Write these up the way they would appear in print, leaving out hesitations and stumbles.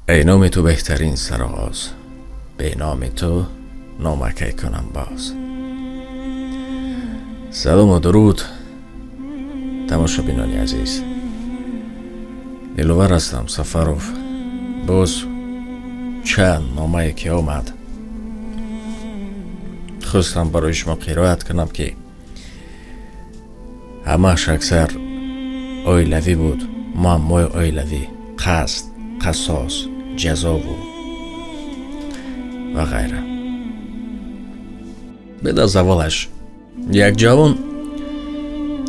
ای نام تو بهترین سرآغاز، به نام تو نامکی کنم باز. سلام و درود تماشابینان عزیز، دلوور هستم سفروف. باز چند نامه که آمد خواستم برای شما قرائت کنم که همه‌اش اکثر عائلوی بود. معمای عائلوی، قصد، قصاص، جزا و غیره. بعد از اولش یک جوان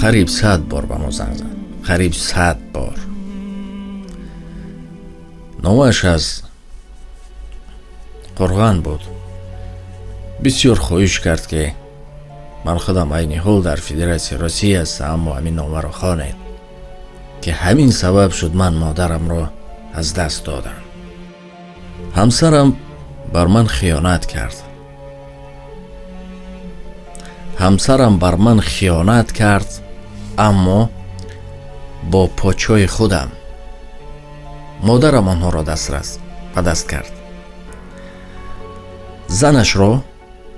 قریب 100 بار به ما زنگ زد. قریب 100 بار. نامش از قرغان بود. بسیار خواهش کرد که من خودم عین حال در فدراسیون روسیه هستم، اما همین نامه را خوانید که همین سبب شد من مادرم را از دست دادم. همسرم بر من خیانت کرد. اما با پاچای خودم مادرم آنها را به دست کرد. زنش را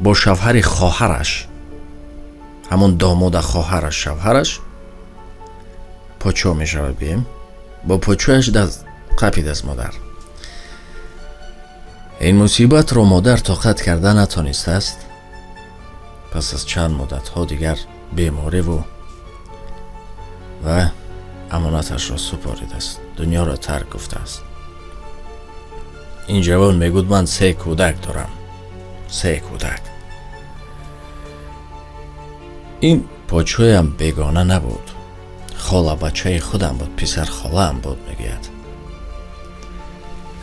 با شوهر خواهرش، همون داماد خواهرش، شوهرش پاچو می شود بیم، با پاچویش قپید از مادر. این مصیبت را مادر طاقت کرده نتانسته است. پس از چند مدت ها دیگر بیماری و امانتش را سپارید است. دنیا را ترک گفته است. این جوان میگود من 3 کودک دارم. 3 کودک. این پاچویم بیگانه نبود. خاله بچه خودم بود، پسر خاله هم بود میگوید.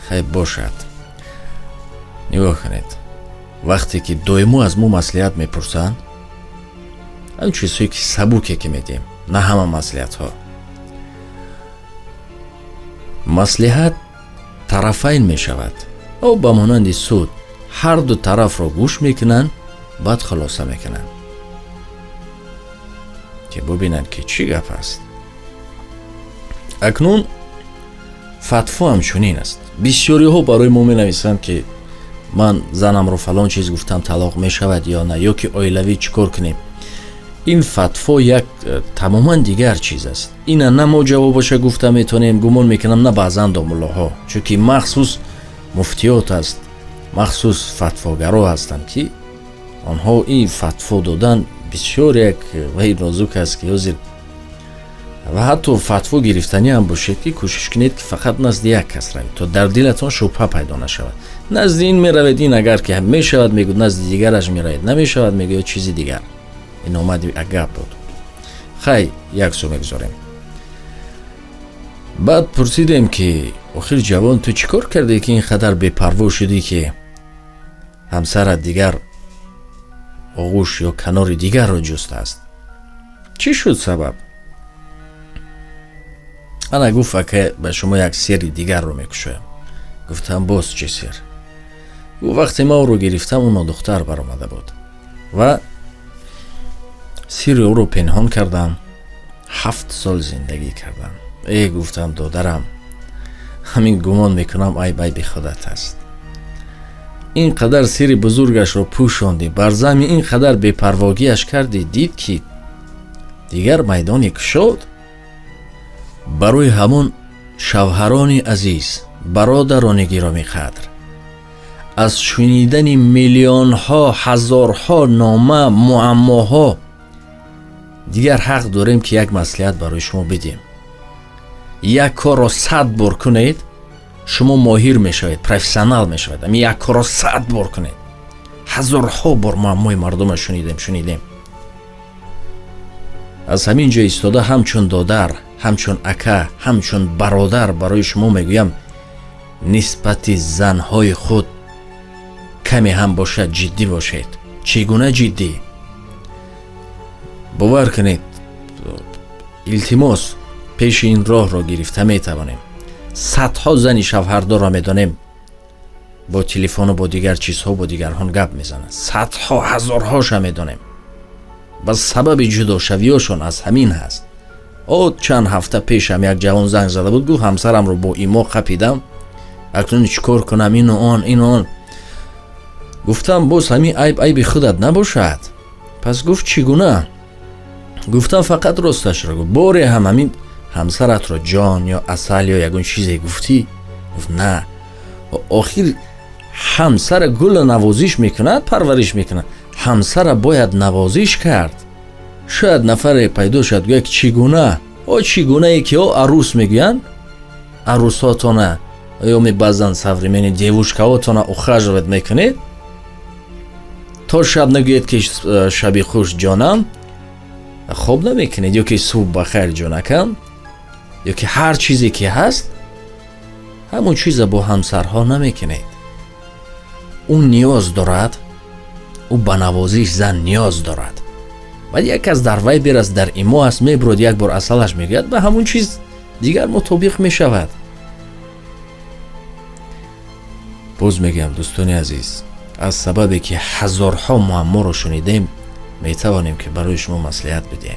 خیلی باشد. نگاه کنید، وقتی که دویمو از مو مصلحت میپرسند، هم چیزهایی که سبوکه که میدیم، نه همه مصلحت ها. مصلحت طرفین میشود او به مانند سود هر دو طرف را گوش میکنن، بعد خلاصه میکنن که ببینن که چی گپ است. اکنون فتوا هم چنین است. بسیاری ها برای ما می نویسند که من زنم رو فلان چیز گفتم طلاق می شود یا نه، یا که عائلوی چیکار کنیم. این فتوا یک تماما دیگر چیز است. اینا نه ما جوابش گفته میتونیم، گمان میکنم نه بعضا دامله ها، چون که مخصوص مفتیات است، مخصوص فتواگرا هستند که آنها این فتوا دادن بسیار یک وی نازک است که حاضر و حتی فتوا گرفتنی هم باشه که کوشش کنید که فقط نزد یک کس روید تا در دلتان شبهه پیدا نشود. نزد این میروید، این اگر که می شود میگوید، نزد دیگرش میروید، نمی شود میگوید چیزی دیگر. این اومد اگه بود. خیلی یک سو میگذاریم. بعد پرسیدیم که آخر جوان تو چیکار کردی که اینقدر بی‌پروا شدی که همسرت دیگر آغوش یا کنار دیگر را جسته است؟ چی شد سبب؟ انا گفت که به شما یک سر دیگر رو میکشویم. گفتم باز چه سر؟ گفت وقتی ما او رو گرفتم اون دختر برآمده بود و سر او رو پنهان کردم. 7 سال زندگی کردم. گفتم دادرم، همین گمان میکنم ای بی خودت است. اینقدر سر بزرگش رو پوشاندی، بر زمین اینقدر بی‌پرواگیش کردی، دید که دیگر میدانی کشاد. برای همون شوهران عزیز، برادران گرامی قدر، از شنیدن میلیون ها، هزارها نامه، معماها دیگر حق داریم که یک مصلحت برای شما بدیم. یک کار را 100 بار کنید، شما ماهر میشوید، پروفسیونال میشوید. اما یک کار را 100 بار کنید. هزارها بار معمای مردم شنیدیم. از همین جا ایستاده همچون دادر، همچون اکا، همچون برادر برای شما میگویم نسبت زنهای خود کمی هم باشد جدی باشید. چگونه جدی؟ باور کنید، التماس پیش این راه را گرفته میتوانیم. 100ها زنی شوهردار را میدانیم با تلفن و با دیگر چیزها با دیگران گپ میزنند. 100ها، هزارهاش هم میدانیم. بس سبب جدا شویاشون از همین هست. چند هفته پیش هم یک جوان زنگ زده بود، گفت همسرم رو با ایما قپیدم اکنون چیکار کنم، این و آن. گفتم باز همین عیب خودت نباشد. پس گفت چگونه؟ گفتم فقط راستش را گفت. باره همین همسرت را جان یا عسل یا یگون چیزی گفتی؟ گفت نه. آخر همسر گل نوازیش میکند، پرورش میکند. همسر باید نوازیش کرد. شاید نفر پیدا شد گوید چگونه؟ چگونه ای که عروس میگوین، عروساتونه یا میبازن سفریمین دیوشکاواتونه اخراجت میکنید تا شب نگوید که شبی خوش جانم، خوب نمیکنید، یا که صبح بخیر جانکم، یا که هر چیزی که هست همون چیز با همسرها نمیکنید. اون نیاز دارد، او به نوازیش زن نیاز دارد. ولی یک از در وی برست در ایما است، میبرد یک بار اصلش میگید به همون چیز دیگر مطابق میشود. باز میگم دوستان عزیز، از سببی که هزارها معما رو شنیدیم میتوانیم که برای شما مصلحت بدیم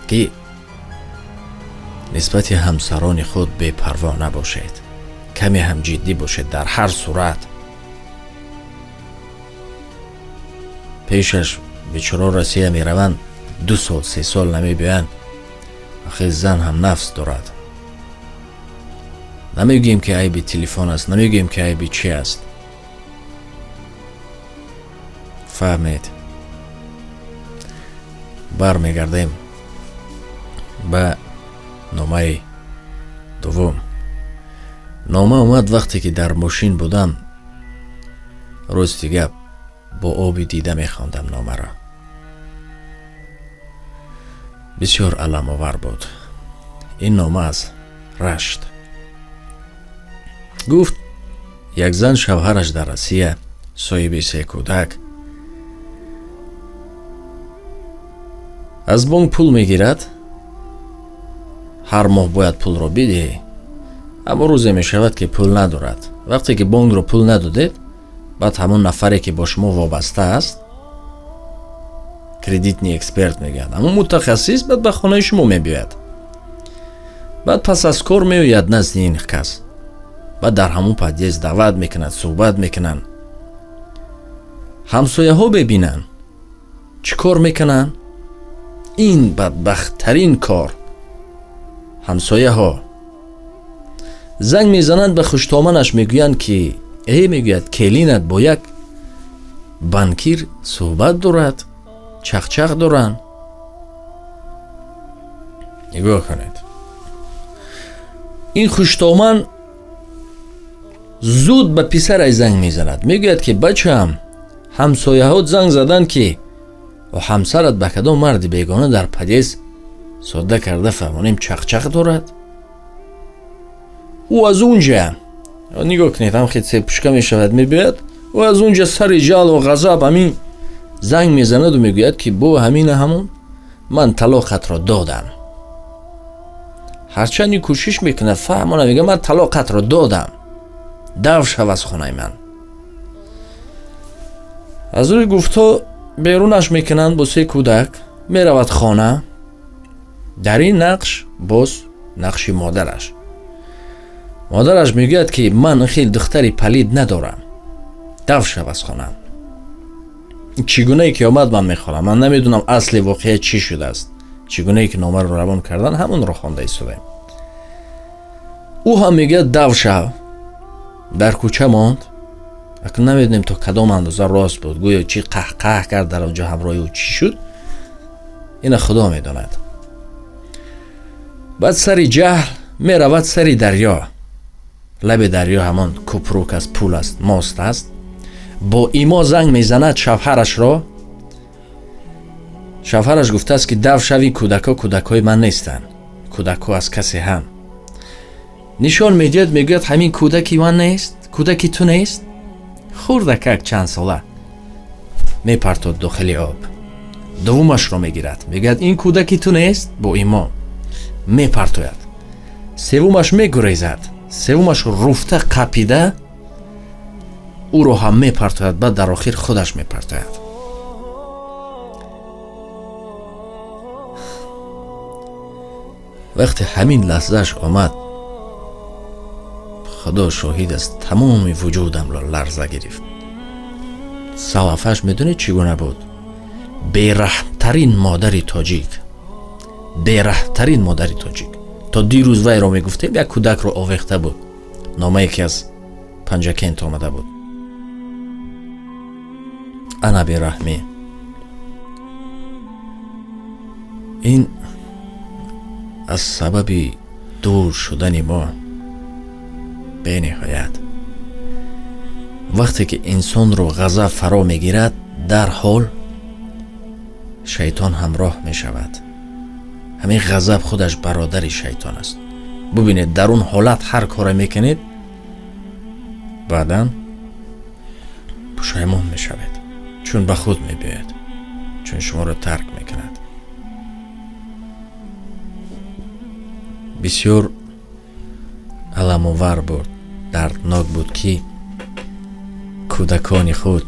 که نسبت همسران خود بی‌پروا نباشید، کمی هم جدی باشید در هر صورت. پیشش بیچاره رسیه میروند 2 سال 3 سال نمیبیند. آخه زن هم نفس دارد. نمیگیم که عیب تلفن است، نمیگیم که عیب چی است. فهمید؟ برمیگردیم به نامه دوم. نامه اومد وقتی که در ماشین بودم. روز دیگه با آبی دیده میخواندم نامه را. بسیار علم آور بود. این نامه از رشت. گفت یک زن شوهرش در روسیه صاحب 3 کودک از بانک پول میگیرد. هر ماه باید پول رو بدهی، اما روزی میشود که پول ندارد. وقتی که بانک رو پول ندادید، بعد همون نفری که با شما وابسته است، کردیتنی اکسپرت میگن، اما متخصص، بعد به خانه شما میبیاید. بعد پس از کار میوید نزد این کس، بعد در همون پادیز دعوت میکنند، صحبت میکنن. همسایه ها ببینن چی کار میکنن. این بدبختترین کار. همسایه ها زنگ میزنند به خوشتامنش، میگویند که میگوید کلینت با یک بانکیر صحبت دارد، چخچخ دارن. نگاه کنید. این خوشتامن زود به پسرش زنگ میزند، میگوید که بچه‌ام همسایه ها زنگ زدن که همسرت به کدام مرد بیگانه در پدیس ساده کرده فهمانیم چخچخ دارد. او از اونجا نگاه کنید، هم خیلی پشکه میشود میبید. او از اونجا سر جل و غضب همین زنگ میزند و میگوید که با همون من طلاقت را دادم. هرچند کوشش میکنه فهمانه، میگه من طلاقت را دادم، دو شو از خانه من. از روی گفتا بیرونش میکنند با 3 کودک، میرود خانه. در این نقش باز نقش مادرش میگوید که من خیلی دختری پلید ندارم، دو شو از خانه. چگونه ای که آمد من میخوانم، من نمیدونم اصل واقعه چی شده است. چگونه ای که نامه رو روان کردن همون رو خوانده ایستادیم. او هم میگه دو شو. در کوچه ماند. اکنون نمیدونیم تا کدام اندازه راست بود، گویا چی قهقه کرد در اونجا همراهی او چی شد، این خدا میداند. بعد سری جهل میرود سری دریا. لب دریا همان کپروک است، پول است، ماست است. با ایما زنگ میزند شوهرش را. شوهرش گفته است که دو شوی، کودکای من نیستن، کودکا از کسی هم. نشان میدید، میگوید همین کودکی من نیست، کودکی تو نیست. خوردکک چند ساله میپرتد داخل آب. دومش رو میگیرد، میگوید این کودکی تو نیست، با ایما میپرتوید. سومش میگریزد، سومش رفته قپیده او رو هم میپرتوید. بعد در آخر خودش میپرتوید. وقتی همین لحظهش آمد، خدا شاهید است تمام وجودم را لرزه گرفت. سلافش میدونید چگونه بود؟ بی‌رحم‌ترین مادری تاجیک، بی‌رحم‌ترین مادری تاجیک. تا دیروز وی را میگفتیم یک کودک را آویخته بود، نامه یکی از پنجکент آمده بود. انا بی‌رحمی. این از سبب دور شدن ما به نهایت. وقتی که انسان رو غضب فرا میگیرد، در حال شیطان همراه می شود. همین غضب خودش برادر شیطان است. ببینید در اون حالت هر کار میکنید، بعداً پشیمان می شوید، چون به خود می بیاید، چون شما رو ترک میکند. بسیار علم‌آور بود، دردناک بود که کودکان خود،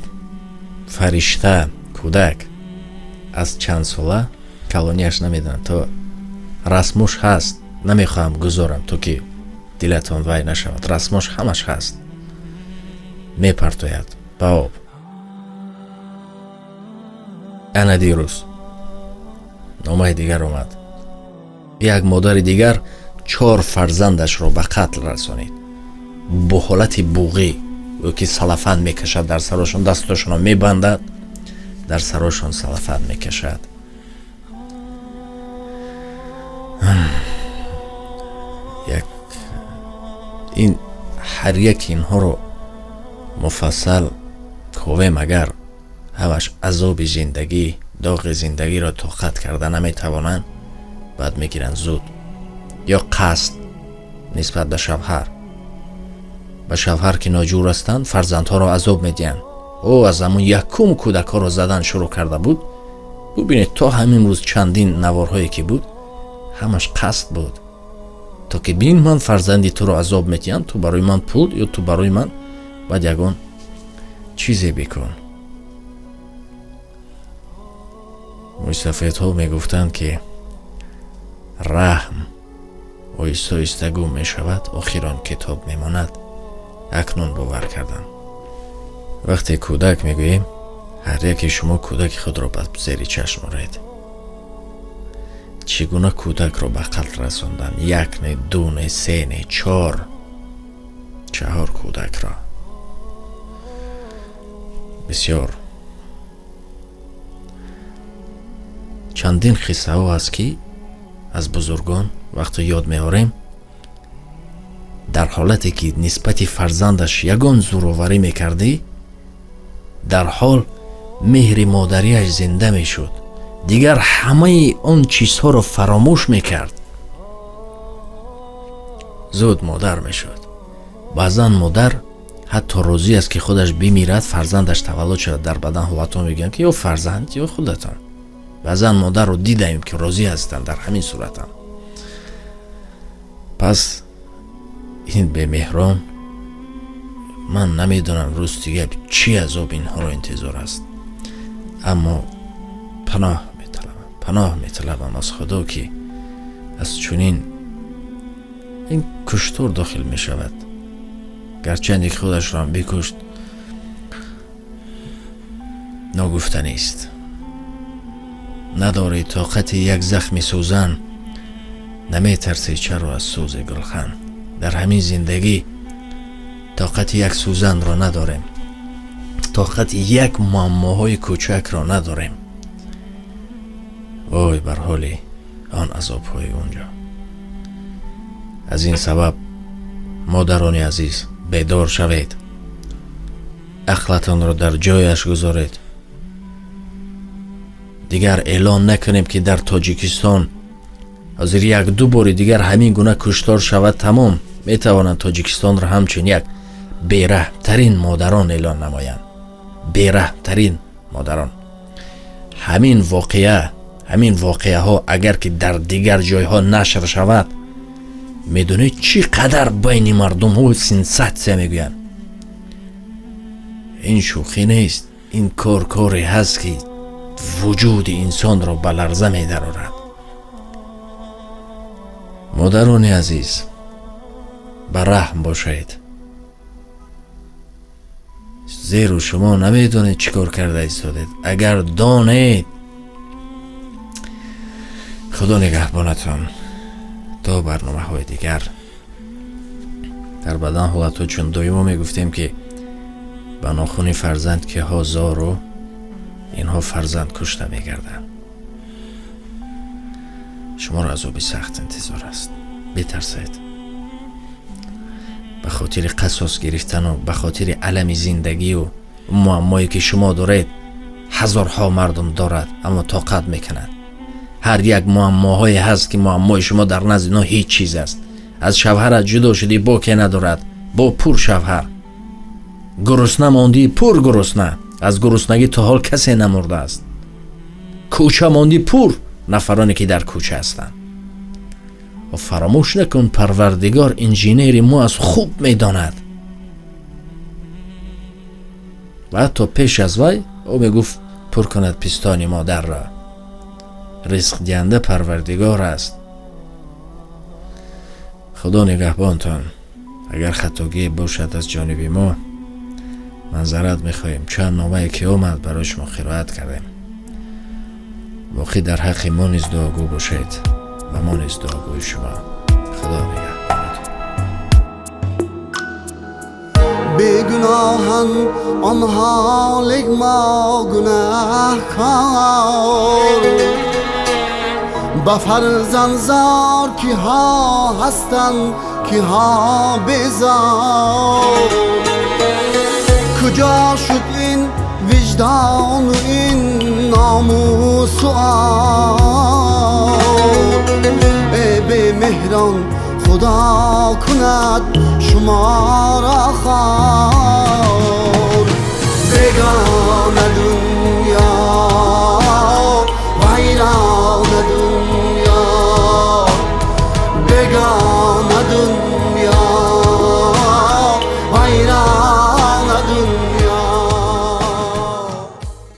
فرشته کودک از چند ساله کلانیش نمیدن. تا رسمش هست، نمیخواهم گذارم تو که دلتان وای نشود. رسمش همش هست، میپرتوید به آب. انا دیروز نامه دیگر اومد. یک مادر دیگر 4 فرزندش را به قتل رسانید با حالت بوغی، او که سلفند میکشد در سرشان، دستشان را میبندد، در سرشان سلفند میکشد. این هر یک اینها رو مفصل کویم اگر همش عذاب زندگی، داغ زندگی را طاقت کرده نمیتوانند، بعد میگیرن زود یا قصد نسبت به شوهر. به شوهر که ناجور هستند فرزندها را عذاب میدین. او از همون یکم کودک ها را زدن شروع کرده بود. ببینید تا همین روز چندین نوارهایی که بود همش قصد بود، تا که بین من فرزندی تو را عذاب میدین، تو برای من پول یا تو برای من باید یگان چیزی بکن. موسیفیت ها میگفتند که رحم آیسته آیسته گم می شود، آخران کتاب میماند. اکنون باور کردن. وقتی کودک میگوییم، هر یکی شما کودک خود را به زیر چشم آورید. چگونه کودک را به قتل رساندن؟ 1 نه 2 نه 3 نه 4 کودک را. بسیار چندین قصه ها هست که از بزرگان وقتی یاد میاریم، در حالتی که نسبت فرزندش یگان زورآوری میکردی، در حال مهر مادریش زنده میشد، دیگر همه آن چیزها رو فراموش میکرد، زود مادر میشد. بعضا مادر حتی راضی است که خودش بمیرد، فرزندش تولد شد در بدن حالتون میگن که یا فرزند یا خودتان. بعضا مادر رو دیدیم که راضی هستند در همین صورت هم. پس این به مهران، من نمیدونم روز دیگه چی عذاب اینها رو انتظار است، اما پناه میطلبم از خدا که از چنین این کشتار داخل می شود. گرچند که خودش را هم بکشت، ناگفتنی است. نداری طاقت یک زخم سوزن، نمی ترسی چرا از سوز گلخن. در همین زندگی طاقت یک سوزن را نداریم، طاقت یک معماهای کوچک را نداریم. وای بر حالی آن عذاب‌های اونجا. از این سبب مادران عزیز، بیدار شوید، عقلتان را در جایش گذارید. دیگر اعلان نکنیم که در تاجیکستان از 1-2 بار دیگر همین گونه کشتار شود. تمام میتوانند تاجیکستان را همچون یک بی‌رحم‌ترین مادران اعلان نمایند. بی‌رحم‌ترین مادران. همین واقعه ها اگر که در دیگر جایها نشر شود، میدونید چقدر بین مردم ها سنساسیون میگوین. این شوخی نیست، این کاری هست که وجود انسان را به لرزه می‌درآورد. مادران عزیز، به رحم باشید. زیرا شما نمیدونید چی کار کرده ایستادید. اگر دانید. خدا نگهبانتان تا برنامه های دیگر. در بدن حالت چون دایما میگفتیم که به ناخون فرزند که هزارو اینها فرزند کشته میگردن. شما را عذابی سخت انتظار است. بترسید. به خاطر قصاص گرفتن و به خاطر علم زندگی و معمایی که شما دارید هزارها مردم دارد اما طاقت میکند. هر یک معماهایی هست که معمای شما در نزد اینا هیچ چیز است. از شوهرت جدا شدی باکی ندارد، با پور شوهر. گرسنه ماندی پر گرسنه، از گرسنگی تا حال کسی نمرده است. کوچه ماندی پر نفرانی که در کوچه هستند. و فراموش نکن پروردگار انجینیر ما از خوب میداند. و حتی پیش از وی او میگفت پر کند پیستان مادر را. رزق دهنده پروردگار است. خدا نگهبانتان. اگر خطاگی باشد از جانب ما معذرت میخواهیم. چند نامه که آمد برای شما قرائت کردیم. باقی در حق ما نیز دعاگو باشید و ما نیز دعاگوی شما. خدا نگهبانتان. بیگناهان آن حال ما گناهکار، با فرزند زار کی ها هستند کی ها بیزار. کجا شد این وجدان و این ناموس و ای به مهران خدا کند شما